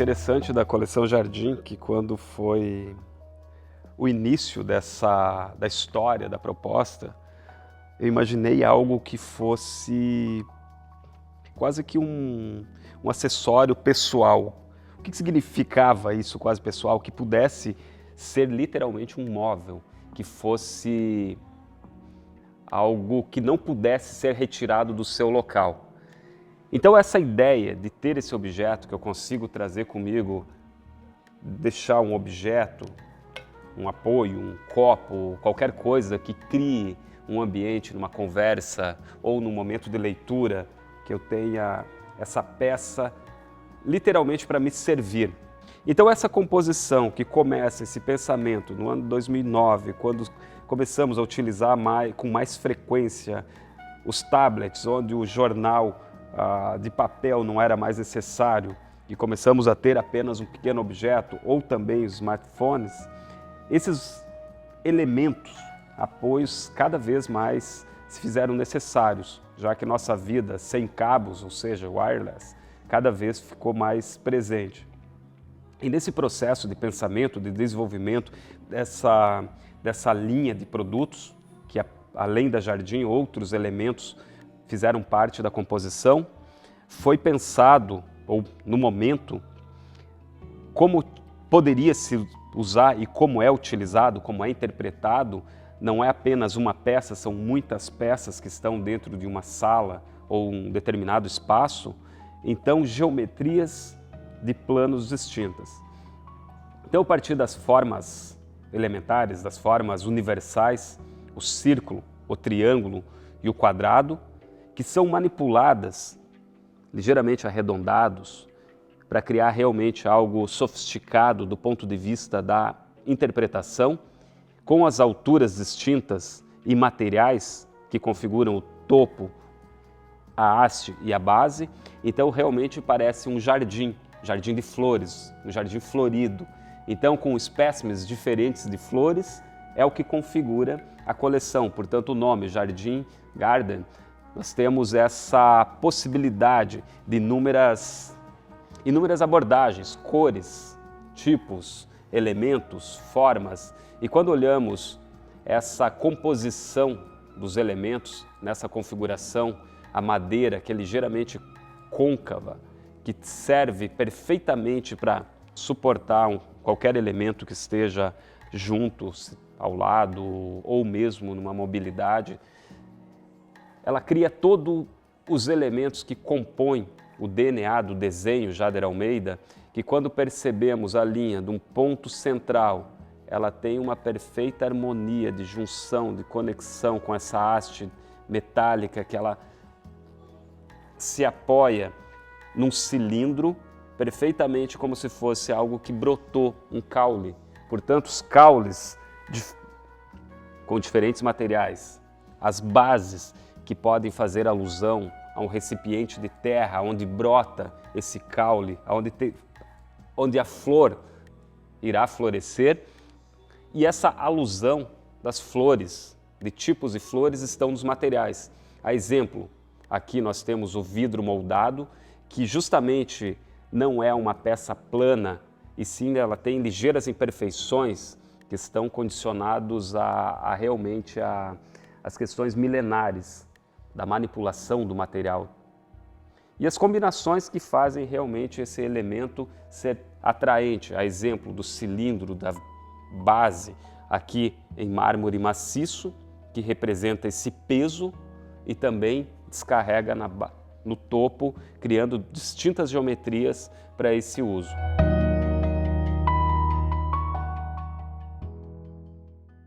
interessante da coleção Jardim, que quando foi o início da história, da proposta, eu imaginei algo que fosse quase que um acessório pessoal. O que significava isso, quase pessoal? Que pudesse ser literalmente um móvel, que fosse algo que não pudesse ser retirado do seu local. Então essa ideia de ter esse objeto que eu consigo trazer comigo, deixar um objeto, um apoio, um copo, qualquer coisa que crie um ambiente numa conversa ou num momento de leitura, que eu tenha essa peça literalmente para me servir. Então essa composição que começa, esse pensamento no ano 2009, quando começamos a utilizar com mais frequência os tablets, onde o jornal de papel não era mais necessário e começamos a ter apenas um pequeno objeto, ou também os smartphones, esses elementos, apoios, cada vez mais se fizeram necessários, já que nossa vida sem cabos, ou seja, wireless, cada vez ficou mais presente. E nesse processo de pensamento, de desenvolvimento dessa linha de produtos, que além da Jardim, outros elementos fizeram parte da composição, foi pensado, ou no momento, como poderia se usar e como é utilizado, como é interpretado. Não é apenas uma peça, são muitas peças que estão dentro de uma sala ou um determinado espaço. Então, geometrias de planos distintas. Então, a partir das formas elementares, das formas universais, o círculo, o triângulo e o quadrado, que são manipuladas, ligeiramente arredondados, para criar realmente algo sofisticado do ponto de vista da interpretação, com as alturas distintas e materiais que configuram o topo, a haste e a base. Então realmente parece um jardim de flores, um jardim florido. Então com espécimes diferentes de flores é o que configura a coleção. Portanto o nome Jardim, Garden, nós temos essa possibilidade de inúmeras abordagens, cores, tipos, elementos, formas. E quando olhamos essa composição dos elementos, nessa configuração, a madeira que é ligeiramente côncava, que serve perfeitamente para suportar qualquer elemento que esteja junto, ao lado, ou mesmo numa mobilidade, ela cria todos os elementos que compõem o DNA do desenho Jader Almeida, que quando percebemos a linha de um ponto central, ela tem uma perfeita harmonia de junção, de conexão com essa haste metálica, que ela se apoia num cilindro, perfeitamente como se fosse algo que brotou, um caule. Portanto, os caules com diferentes materiais, as bases que podem fazer alusão a um recipiente de terra onde brota esse caule, onde a flor irá florescer, e essa alusão das flores, de tipos de flores, estão nos materiais. A exemplo, aqui nós temos o vidro moldado, que justamente não é uma peça plana, e sim ela tem ligeiras imperfeições que estão condicionados realmente às questões milenares da manipulação do material. E as combinações que fazem realmente esse elemento ser atraente, a exemplo do cilindro, da base, aqui em mármore maciço, que representa esse peso e também descarrega no topo, criando distintas geometrias para esse uso.